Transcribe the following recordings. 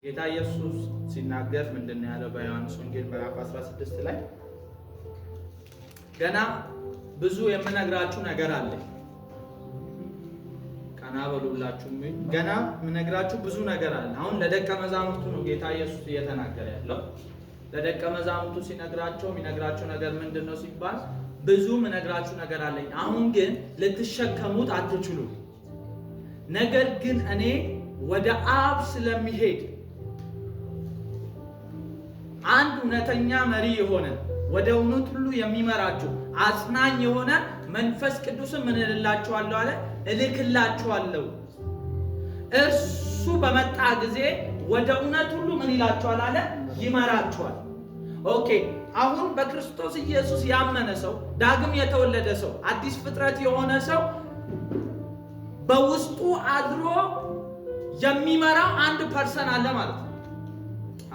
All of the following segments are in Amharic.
ጌታ ኢየሱስ ሲናገር ምንድነው ያለው? በዮሐንስ ወንጌል ምዕራፍ 16 ላይ ገና ብዙ የምነግራችሁ ነገር አለ። ቀና በሉላችሁ። ገና የምነግራችሁ ብዙ ነገር አለ። አሁን ለደቀ መዛሙርቱ ነው ጌታ ኢየሱስ እየተናገረ ያለው። ለደቀ መዛሙርቱ ሲነግራቸው የሚነግራቸው ነገር ምንድነው ሲባል ብዙ የምነግራችሁ ነገር አለኝ፣ አሁን ግን ልትሸከሙት አትችሉም። ነገር ግን እኔ ወደ አብ ስለሚሄድ አንድ እውነተኛ መሪ የሆነ ወደ እውነት ሁሉ የሚመራችሁ አጽናኝ የሆነ መንፈስ ቅዱስን ምን እልላችኋለሁ አለ? እልክላችኋለሁ። እርሱ በመጣ ጊዜ ወደ እውነት ሁሉ ምን ይላችኋል አለ? ይመራችኋል። ኦኬ። አሁን በክርስቶስ ኢየሱስ ያመነ ሰው፣ ዳግም የተወለደ ሰው፣ አዲስ ፍጥረት የሆነ ሰው በውስጡ አድሮ የሚመራው አንድ ፐርሰን አለ ማለት ነው።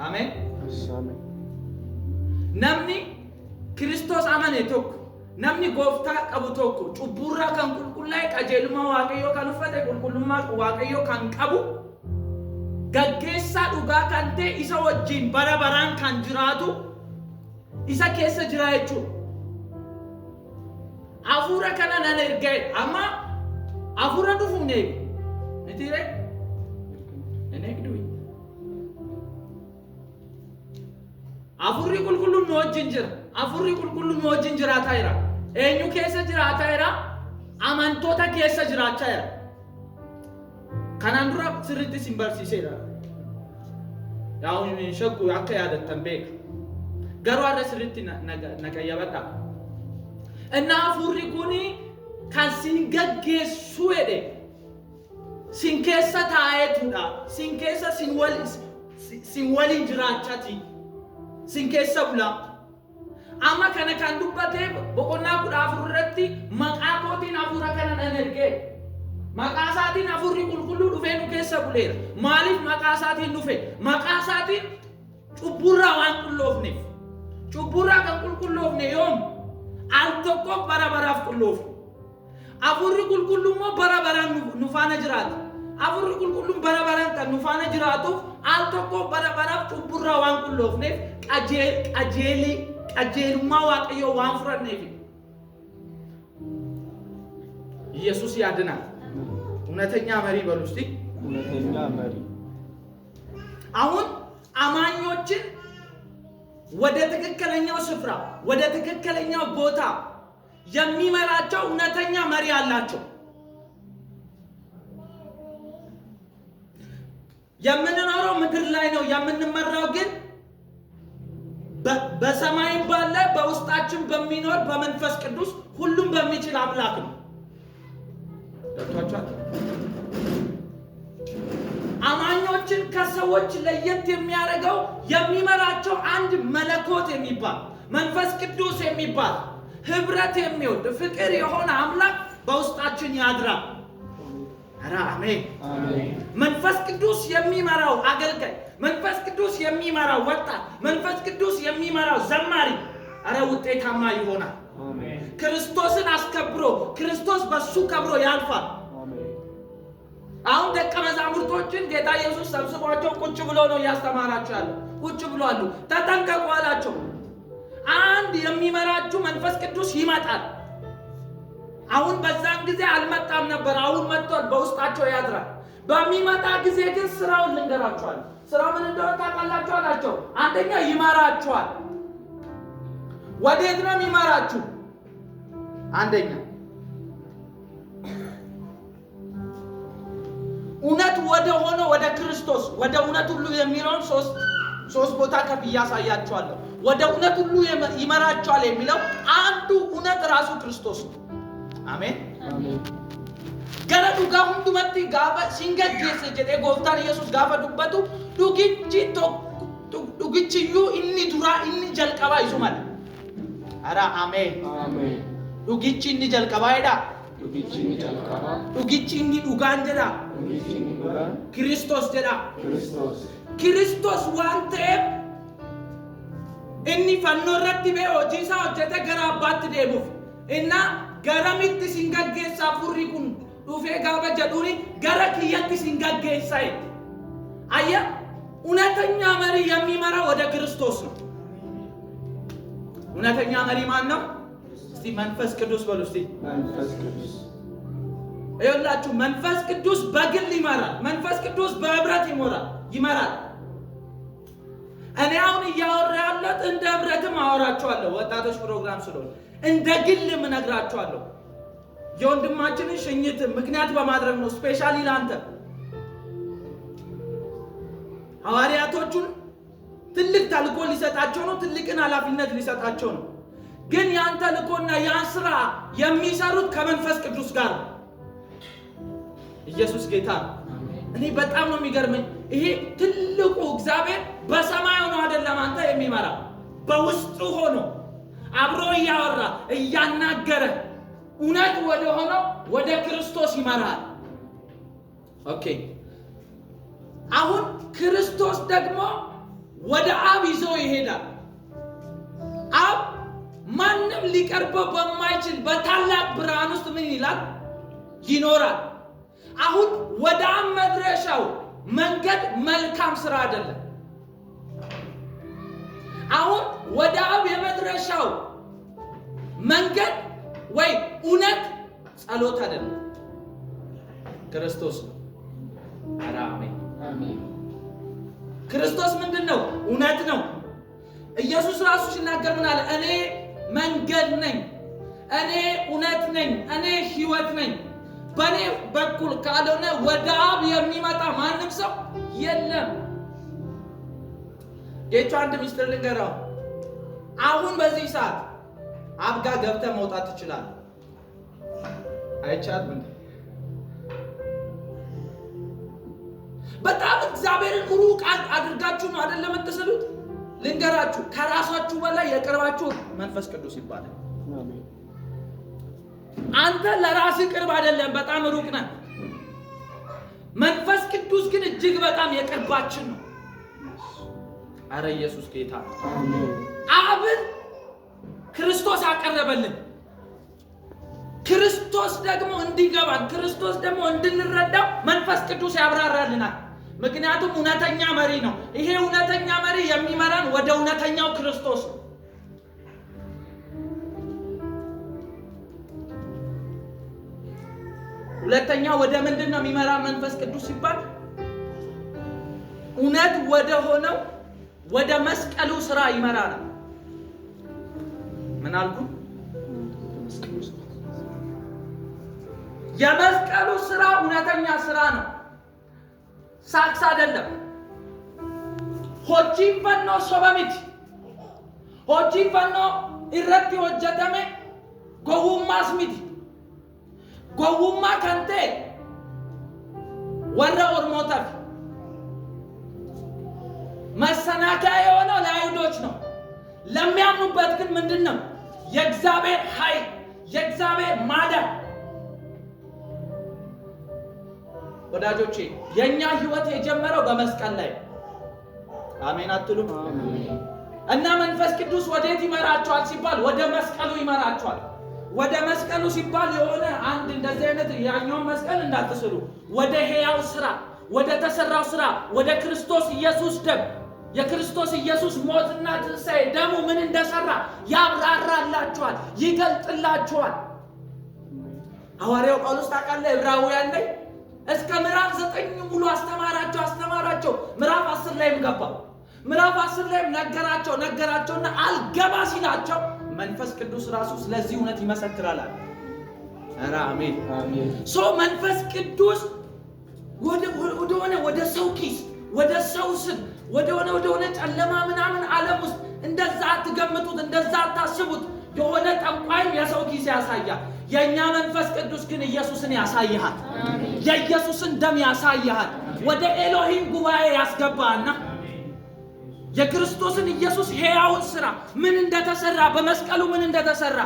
አሜን። namni Kristos amane tokko, namni gooftaa qabu tokko cubburraa kan qulqullaa'e qajeelummaa Waaqayyoo kan uffate qulqullummaa Waaqayyoo kan qabu gaggeessaa dhugaa kan ta'e isa wajjin bara baraan kan jiraatu isa keessa jira jechuudha. Hafuura kana nan ergee amma hafuura dhufuune nitire eneegdu afurri qulqulluun nu wajjin jira. Afurri qulqulluun nu wajjin jiraataa jira. Eenyu keessa jiraataa jira? Amantoota keessa jiraachaa jira. Kanaan dura sirriitti sin barsiiseera. Yaa'u shakku akka yaadattan beeka. Garuu har'a sirriitti na qayyabadha. Innaa afurri kuni kan sin gaggeessu jedhe sin keessa taa'eetudha. Sin keessa sin waliin jiraachati. Sin keessa bula. Amma kana kan dubbate boqonnaa 14 irratti maqaa kootiin hafuura kana nan ergee. Maqaa isaatiin hafuurri qulqulluu dhufee nu keessa buleera. Maaliif maqaa isaatiin dhufe? Maqaa isaatiin cubburraa waan qulloofneef. Cubburraa kan qulqulloofne yoom? Al tokko bara baraaf qulloofne. Hafuurri qulqulluu immoo bara baraan nu faana jiraata. Hafuurri qulqulluun bara baraan kan nu faana jiraatuuf al tokko bara baraaf cubburraa waan qulloofneef qajeelummaa Waaqayyoo waan furanneef ኢየሱስ ያድናል። እውነተኛ መሪ በሉ እስቲ። እውነተኛ መሪ። አሁን አማኞችን ወደ ትክክለኛው ስፍራ ወደ ትክክለኛው ቦታ የሚመራቸው እውነተኛ መሪ አላቸው። የምንኖረው ምድር ላይ ነው። የምንመራው ግን በሰማይ ባለ በውስጣችን በሚኖር በመንፈስ ቅዱስ ሁሉም በሚችል አምላክ ነው። ለቷቻት አማኞችን ከሰዎች ለየት የሚያደርገው የሚመራቸው አንድ መለኮት የሚባል መንፈስ ቅዱስ የሚባል ህብረት የሚወድ ፍቅር የሆነ አምላክ በውስጣችን ያድራል። አሜን አሜን። መንፈስ ቅዱስ የሚመራው አገልጋይ፣ መንፈስ ቅዱስ የሚመራው ወጣት፣ መንፈስ ቅዱስ የሚመራው ዘማሪ ውጤታማ ይሆናል። አሜን። ክርስቶስን አስከብሮ ክርስቶስ በሱ ከብሮ ያልፋል። አሜን። አሁን ደቀ መዛሙርቶችን ጌታ ኢየሱስ ሰብስቧቸው ቁጭ ብሎ ነው ያስተማራቸው ያለው። ቁጭ ብሏሉ። ተጠንቀቁ አላቸው። አንድ የሚመራችሁ መንፈስ ቅዱስ ይመጣል። አሁን በዛን ጊዜ አልመጣም ነበር፣ አሁን መጥቷል፣ በውስጣቸው ያድራል። በሚመጣ ጊዜ ግን ስራውን ልንገራቸዋል። ስራው ምን እንደሆነ ታውቃላችሁ አላቸው። አንደኛ ይመራችኋል። ወዴት ነው የሚመራችሁ? አንደኛ እውነት ወደ ሆነ ወደ ክርስቶስ ወደ እውነት ሁሉ የሚለውን ሶስት ቦታ ከፍ ያሳያችኋለሁ። ወደ እውነት ሁሉ ይመራችኋል የሚለው አንዱ እውነት ራሱ ክርስቶስ ነው። አሜን አሜን። gara dhugaa hundumatti gaafa singaggeesse jedhee gooftaan Yesuus gaafa dubbatu dhugichiyyuu inni duraa inni jalqabaa isu mala. Ameen ameen. Dhugichi inni jalqabaa jedha. Dhugichi inni jalqabaa. Dhugichi inni dhugaan jedha. Dhugichi inni dhugaan. Kiristoos jedha. Kiristoos waan ta'eef inni fannoo irratti ba'ee hojii isaa hojjetee gara abbaatti deemuuf inna garamitti singaggeessaa furri kun dhufee gaafa jedhuuni gara kiyyatti singaggeessaa. Ayya እውነተኛ መሪ የሚመራ ወደ ክርስቶስ ነው። እውነተኛ መሪ ማን ነው? እስቲ መንፈስ ቅዱስ በሉ እስቲ። መንፈስ ቅዱስ ይኸውላችሁ መንፈስ ቅዱስ በግል ይመራል። መንፈስ ቅዱስ በህብረት ይመራል። እኔ አሁን እያወራ ያለሁት እንደ ህብረትም አወራችኋለሁ፣ ወጣቶች ፕሮግራም ስለሆነ እንደ ግልም እነግራችኋለሁ። የወንድማችንን ሽኝት ምክንያት በማድረግ ነው። ስፔሻሊ ላንተ ሐዋርያቶቹን ትልቅ ተልእኮ ሊሰጣቸው ነው። ትልቅን ኃላፊነት ሊሰጣቸው ነው። ግን ያን ተልእኮና ያን ስራ የሚሰሩት ከመንፈስ ቅዱስ ጋር ነው። ኢየሱስ ጌታ ነው። እኔ በጣም ነው የሚገርመኝ። ይሄ ትልቁ እግዚአብሔር በሰማይ ሆኖ አይደለም አንተ የሚመራ፣ በውስጡ ሆኖ አብሮ እያወራ እያናገረ እውነት ወደ ሆነው ወደ ክርስቶስ ይመራል። ኦኬ አሁን ክርስቶስ ደግሞ ወደ አብ ይዞ ይሄዳል። አብ ማንም ሊቀርበው በማይችል በታላቅ ብርሃን ውስጥ ምን ይላል? ይኖራል። አሁን ወደ አብ መድረሻው መንገድ መልካም ስራ አይደለም። አሁን ወደ አብ የመድረሻው መንገድ ወይ እውነት ጸሎት አይደለም፣ ክርስቶስ ነው። አሜን። ክርስቶስ ምንድነው? እውነት ነው። ኢየሱስ ራሱ ሲናገር ምን አለ? እኔ መንገድ ነኝ፣ እኔ እውነት ነኝ፣ እኔ ሕይወት ነኝ። በእኔ በኩል ካልሆነ ወደ አብ የሚመጣ ማንም ሰው የለም። ጌቹ አንድ ሚስጥር ልንገረው። አሁን በዚህ ሰዓት አብ ጋር ገብተህ መውጣት ትችላለህ። አይቻልም? በጣም እግዚአብሔርን ሩቅ አድርጋችሁ ነው አይደለም የምትስሉት? ልንገራችሁ፣ ከራሳችሁ በላይ የቅርባችሁ መንፈስ ቅዱስ ይባላል። አንተ ለራስህ ቅርብ አይደለም፣ በጣም ሩቅ ነህ። መንፈስ ቅዱስ ግን እጅግ በጣም የቅርባችን ነው። አረ ኢየሱስ ጌታ ነው። አብን ክርስቶስ አቀረበልን። ክርስቶስ ደግሞ እንዲገባን፣ ክርስቶስ ደግሞ እንድንረዳው መንፈስ ቅዱስ ያብራራልናል። ምክንያቱም እውነተኛ መሪ ነው። ይሄ እውነተኛ መሪ የሚመራን ወደ እውነተኛው ክርስቶስ ነው። ሁለተኛ ወደ ምንድን ነው የሚመራ መንፈስ ቅዱስ ሲባል? እውነት ወደ ሆነው ወደ መስቀሉ ስራ ይመራናል። ምን አልኩ? የመስቀሉ ስራ እውነተኛ ስራ ነው፣ ሳክስ አይደለም። ሆጂን ፈኖ ሶበሚት ሆጂን ፈኖ ኢረቲ ሆጀተሜ ጎውማስ ሚቲ ጎውማ ከንቴ ወረ ኦርሞታፍ መሰናከያ የሆነው ለአይሁዶች ነው። ለሚያምኑበት ግን ምንድን ነው? የእግዚአብሔር ኃይል፣ የእግዚአብሔር ማዳን። ወዳጆቼ የኛ ህይወት የጀመረው በመስቀል ላይ። አሜን አትሉም? እና መንፈስ ቅዱስ ወዴት ይመራቸዋል ሲባል ወደ መስቀሉ ይመራቸዋል። ወደ መስቀሉ ሲባል የሆነ አንድ እንደዚህ አይነት ያኛው መስቀል እንዳትስሉ፣ ወደ ሕያው ስራ፣ ወደ ተሰራው ስራ፣ ወደ ክርስቶስ ኢየሱስ ደም፣ የክርስቶስ ኢየሱስ ሞትና ትንሣኤ ደሙ ምን እንደሰራ ያብራራላችኋል፣ ይገልጥላችኋል። ሐዋርያው ጳውሎስ ታውቃለህ ዕብራውያን ላይ እስከ ምዕራፍ 9 ሙሉ አስተማራቸው። ምዕራፍ 10 ላይም ገባ። ምዕራፍ 10 ላይም ነገራቸውና አልገባ ሲላቸው መንፈስ ቅዱስ ራሱ ስለዚህ እውነት ይመሰክራል አለ። ኧረ አሜን። መንፈስ ቅዱስ ወደ ሰው ኪስ፣ ወደ ሰው ስም፣ ወደ ጨለማ ምናምን ዓለም ውስጥ እንደዛ አትገምቱት፣ እንደዛ አታስቡት። የሆነ ጠንቋይም የሰው ኪስ ያሳያል። የኛ መንፈስ ቅዱስ ግን ኢየሱስን ያሳይሃል። የኢየሱስን ደም ያሳይሃል። ወደ ኤሎሂም ጉባኤ ያስገባና የክርስቶስን ኢየሱስ ሕያውን ስራ ምን እንደተሰራ፣ በመስቀሉ ምን እንደተሰራ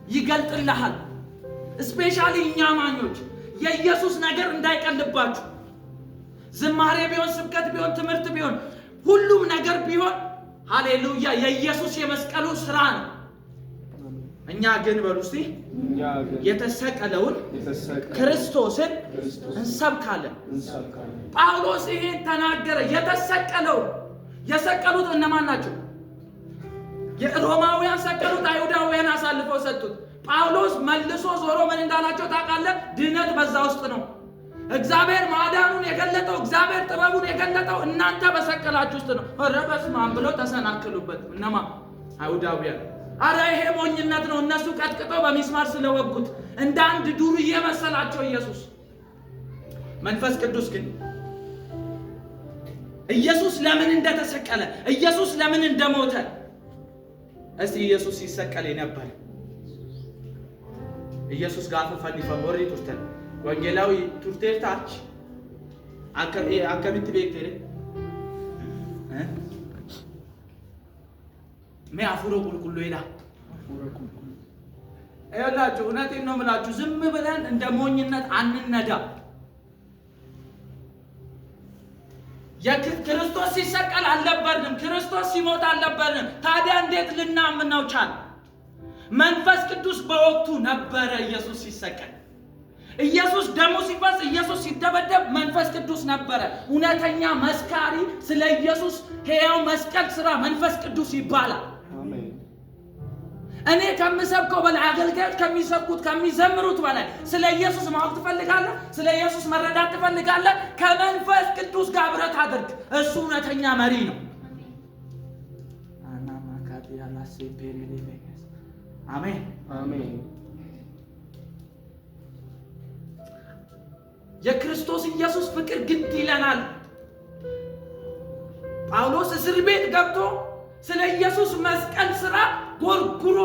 ይገልጥልሃል። ስፔሻሊ እኛ አማኞች የኢየሱስ ነገር እንዳይቀልባችሁ፣ ዝማሬ ቢሆን፣ ስብከት ቢሆን፣ ትምህርት ቢሆን፣ ሁሉም ነገር ቢሆን ሃሌሉያ የኢየሱስ የመስቀሉ ስራ ነው። እኛ ግን በሉ እስቲ የተሰቀለውን ክርስቶስን እንሰብካለን። ጳውሎስ ይሄን ተናገረ። የሰቀሉት እነማን ናቸው? የሮማውያን ሰቀሉት፣ አይሁዳውያን አሳልፈው ሰጡት። ጳውሎስ መልሶ ዞሮ ምን እንዳላቸው ታውቃለህ? ድነት በዛ ውስጥ ነው። እግዚአብሔር ማዳኑን የገለጠው፣ እግዚአብሔር ጥበቡን የገለጠው እናንተ በሰቀላችሁ ውስጥ ነው። ኧረ በስመ አብ ብለው ተሰናክሉበት። እነማ? አይሁዳውያን። ኧረ ይሄ ሞኝነት ነው። እነሱ ቀጥቅጠው በሚስማር ስለወጉት እንደ አንድ ዱርዬ መሰላቸው ኢየሱስ። መንፈስ ቅዱስ ግን ኢየሱስ ለምን እንደተሰቀለ፣ ኢየሱስ ለምን እንደሞተ እስቲ ኢየሱስ ሲሰቀል ነበር ኢየሱስ ጋር ፈፈኒ ፈወሪ ቱርተን ወንጌላዊ ቱርቴታች አከሚት ቤክቴ አፉሮ ቁልቁሉ ይላ አይላችሁ። እውነቴን ነው የምላችሁ። ዝም ብለን እንደ ሞኝነት አንነዳ። ክርስቶስ ሲሰቀል አልነበርንም። ክርስቶስ ሲሞት አልነበርንም። ታዲያ እንዴት ልናምን ነው ቻል? መንፈስ ቅዱስ በወቅቱ ነበረ። ኢየሱስ ሲሰቀል፣ ኢየሱስ ደሙ ሲፈስ፣ ኢየሱስ ሲደበደብ መንፈስ ቅዱስ ነበረ። እውነተኛ መስካሪ ስለ ኢየሱስ ሕያው መስቀል ስራ መንፈስ ቅዱስ ይባላል። እኔ ከምሰብከው በላይ አገልጋዮች ከሚሰብኩት ከሚዘምሩት በላይ ስለ ኢየሱስ ማወቅ ትፈልጋለህ? ስለ ኢየሱስ መረዳት ትፈልጋለህ? ከመንፈስ ቅዱስ ጋር ብረት አድርግ። እሱ እውነተኛ መሪ ነው። አሜን አሜን። የክርስቶስ ኢየሱስ ፍቅር ግድ ይለናል። ጳውሎስ እስር ቤት ገብቶ ስለ ኢየሱስ መስቀል ስራ ጎርጉሮ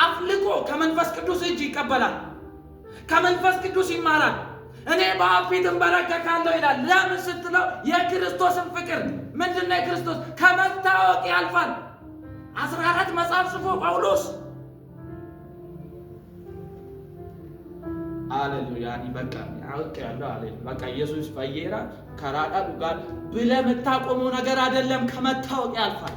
አፍልቆ ከመንፈስ ቅዱስ እጅ ይቀበላል። ከመንፈስ ቅዱስ ይማራል። እኔ በአብ ፊት እንበረከካለሁ ይላል። ለምን ስትለው የክርስቶስን ፍቅር ምንድነው? የክርስቶስ ከመታወቅ ያልፋል። 14 መጽሐፍ ጽፎ ጳውሎስ ሃሌሉያ በቃ አውቅ ያለው ሃሌሉያ በቃ ኢየሱስ ፈየራ ከራዳ ዱጋል ብለህ የምታቆመው ነገር አይደለም። ከመታወቅ ያልፋል።